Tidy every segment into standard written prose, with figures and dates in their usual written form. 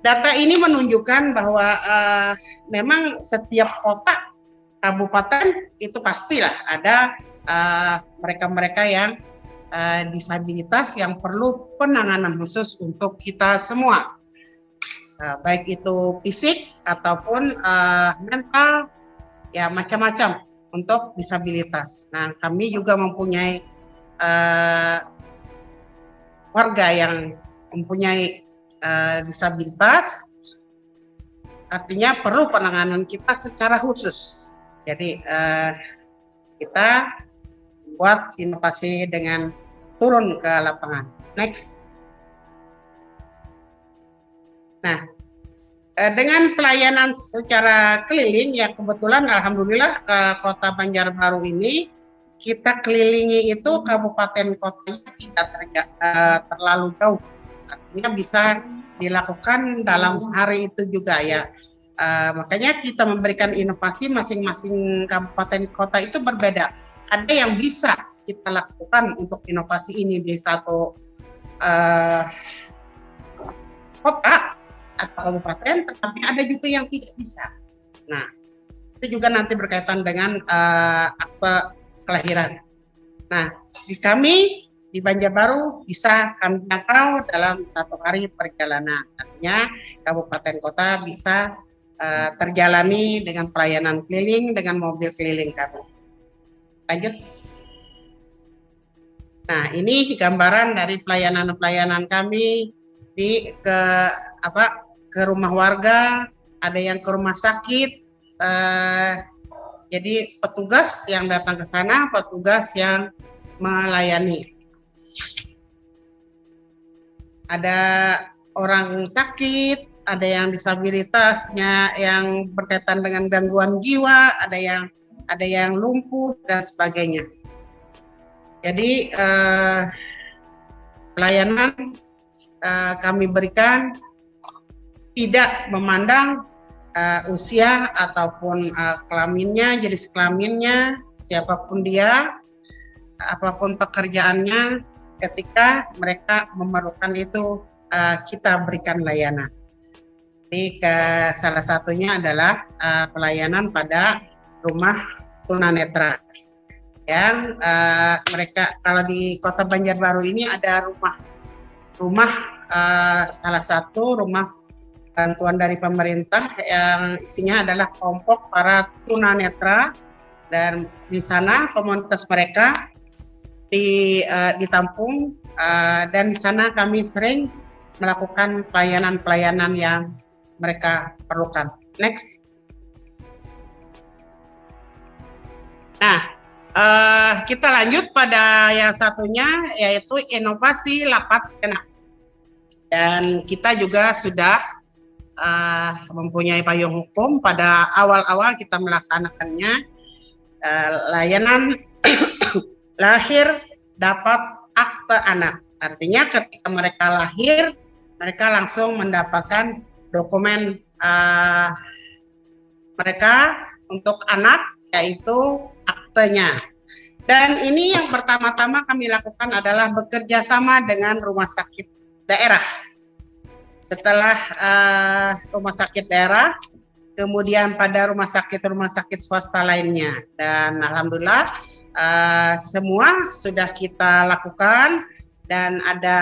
Data ini menunjukkan bahwa memang setiap kota, kabupaten itu pastilah ada mereka-mereka yang disabilitas yang perlu penanganan khusus untuk kita semua, baik itu fisik ataupun mental, ya macam-macam untuk disabilitas. Nah, kami juga mempunyai warga yang mempunyai disabilitas, artinya perlu penanganan kita secara khusus. Jadi kita buat inovasi dengan turun ke lapangan. Next. Nah, dengan pelayanan secara keliling, ya kebetulan alhamdulillah Kota Banjarbaru ini kita kelilingi itu kabupaten kotanya tidak terlalu jauh. Artinya bisa dilakukan dalam hari itu juga ya. Makanya kita memberikan inovasi, masing-masing kabupaten kota itu berbeda. Ada yang bisa kita lakukan untuk inovasi ini di satu kota atau kabupaten, tetapi ada juga yang tidak bisa. Nah, itu juga nanti berkaitan dengan akte kelahiran. Nah, di kami di Banjarbaru bisa kami jangkau dalam 1 hari perjalanan. Artinya kabupaten kota bisa terjalani dengan pelayanan keliling dengan mobil keliling kami. Lanjut. Nah, ini gambaran dari pelayanan kami ke rumah warga, ada yang ke rumah sakit. Jadi petugas yang datang ke sana, petugas yang melayani. Ada orang sakit, ada yang disabilitasnya yang berkaitan dengan gangguan jiwa, ada yang lumpuh dan sebagainya. Jadi pelayanan kami berikan tidak memandang usia ataupun kelaminnya, jenis kelaminnya, siapapun dia, apapun pekerjaannya. Ketika mereka memerlukan itu, kita berikan layanan. Jadi salah satunya adalah pelayanan pada rumah tunanetra. Yang mereka, kalau di Kota Banjarbaru ini ada rumah salah satu rumah bantuan dari pemerintah yang isinya adalah kelompok para tunanetra, dan di sana komunitas mereka ditampung, dan di sana kami sering melakukan pelayanan yang mereka perlukan. Next. Nah, kita lanjut pada yang satunya, yaitu inovasi lapak enak. Dan kita juga sudah mempunyai payung hukum. Pada awal-awal kita melaksanakannya, layanan lahir dapat akte anak. Artinya ketika mereka lahir, mereka langsung mendapatkan dokumen mereka untuk anak, yaitu aktenya. Dan ini yang pertama-tama kami lakukan adalah bekerja sama dengan rumah sakit daerah. Setelah rumah sakit daerah, kemudian pada rumah sakit swasta lainnya. Dan alhamdulillah semua sudah kita lakukan, dan ada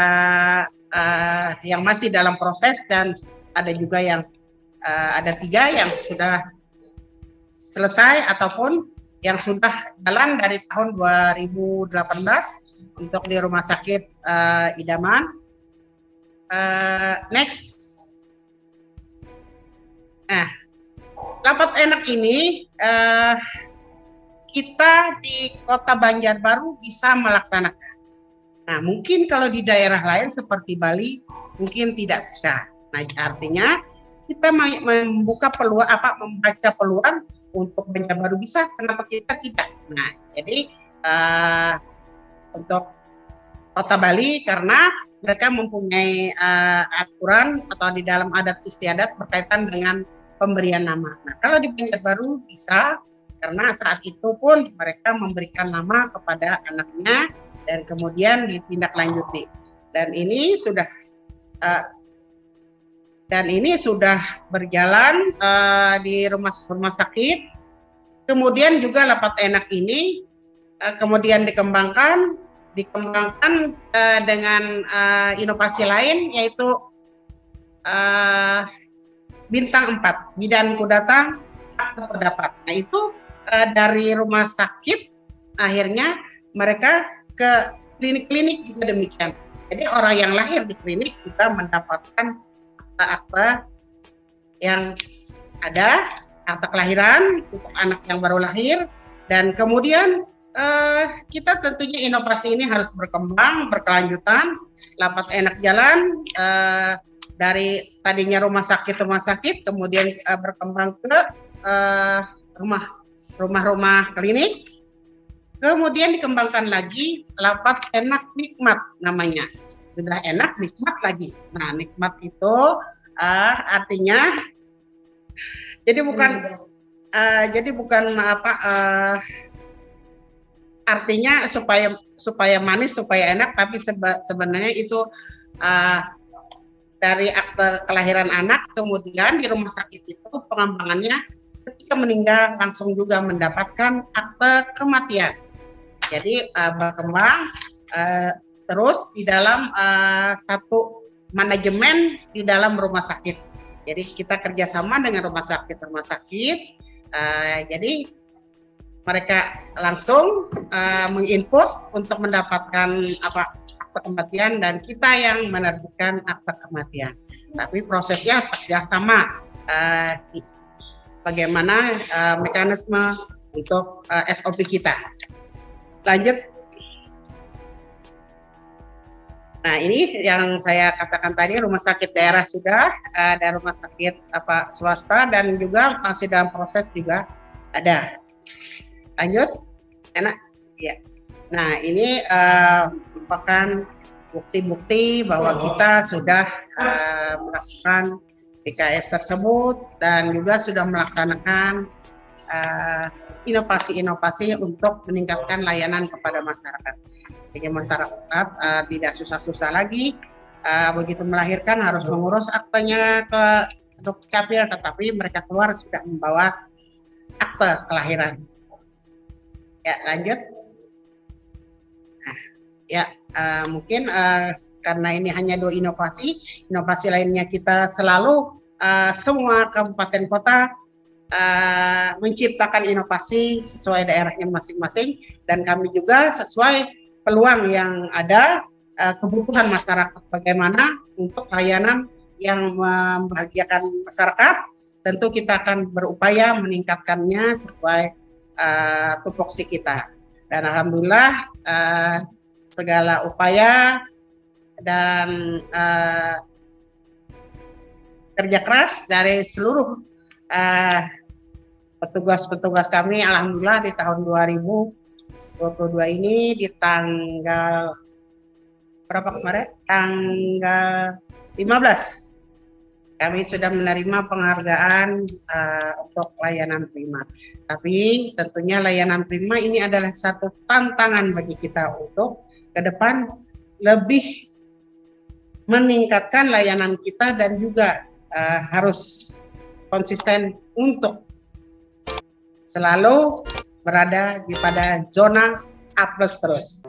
yang masih dalam proses, dan ada juga yang ada 3 yang sudah selesai ataupun yang sudah jalan dari tahun 2018 untuk di rumah sakit idaman. Next. Nah, lapak enak ini kita di Kota Banjarbaru bisa melaksanakan. Nah, mungkin kalau di daerah lain seperti Bali mungkin tidak bisa. Nah, artinya kita membuka peluang, membaca peluang untuk Banjarbaru bisa, kenapa kita tidak? Nah, jadi untuk Kota Bali, karena mereka mempunyai aturan atau di dalam adat istiadat berkaitan dengan pemberian nama. Nah, kalau di Banjarbaru bisa, karena saat itu pun mereka memberikan nama kepada anaknya dan kemudian ditindaklanjuti. Dan ini sudah dan ini sudah berjalan di rumah sakit. Kemudian juga lapat enak ini kemudian dikembangkan dengan inovasi lain, yaitu bintang 4, bidanku datang aku dapat. Nah itu dari rumah sakit akhirnya mereka ke klinik-klinik juga demikian. Jadi orang yang lahir di klinik juga mendapatkan akta yang ada, akta kelahiran untuk anak yang baru lahir. Dan kemudian kita tentunya inovasi ini harus berkembang, berkelanjutan. Lapat enak jalan dari tadinya rumah sakit, kemudian berkembang ke rumah-rumah klinik, kemudian dikembangkan lagi lapat enak nikmat namanya. Sudah enak nikmat lagi. Nah, nikmat itu artinya artinya supaya manis, supaya enak, tapi sebenarnya itu dari akte kelahiran anak, kemudian di rumah sakit itu pengembangannya ketika meninggal langsung juga mendapatkan akte kematian. Jadi berkembang terus di dalam satu manajemen di dalam rumah sakit. Jadi kita kerjasama dengan rumah sakit. Jadi mereka langsung menginput untuk mendapatkan akte kematian, dan kita yang menerbitkan akte kematian. Tapi prosesnya pasti sama. Bagaimana mekanisme untuk SOP kita. Lanjut. Nah, ini yang saya katakan tadi, rumah sakit daerah sudah, ada rumah sakit swasta, dan juga masih dalam proses juga ada. Lanjut, enak, ya. Nah, ini merupakan bukti-bukti bahwa kita sudah melakukan PKS tersebut dan juga sudah melaksanakan inovasi-inovasi untuk meningkatkan layanan kepada masyarakat. Jadi masyarakat tidak susah-susah lagi, begitu melahirkan harus mengurus aktenya ke Dukcapil, tetapi mereka keluar sudah membawa akte kelahiran. Ya, lanjut. Nah, ya mungkin karena ini hanya 2 inovasi lainnya kita selalu semua kabupaten kota menciptakan inovasi sesuai daerahnya masing-masing, dan kami juga sesuai peluang yang ada, kebutuhan masyarakat bagaimana untuk layanan yang membahagiakan masyarakat. Tentu kita akan berupaya meningkatkannya sesuai tupoksi kita. Dan alhamdulillah segala upaya dan kerja keras dari seluruh petugas-petugas kami, alhamdulillah di tahun 2022 ini di tanggal berapa kemarin? Tanggal 15. Kami sudah menerima penghargaan untuk layanan prima. Tapi tentunya layanan prima ini adalah satu tantangan bagi kita untuk ke depan lebih meningkatkan layanan kita, dan juga harus konsisten untuk selalu berada pada zona A+ terus.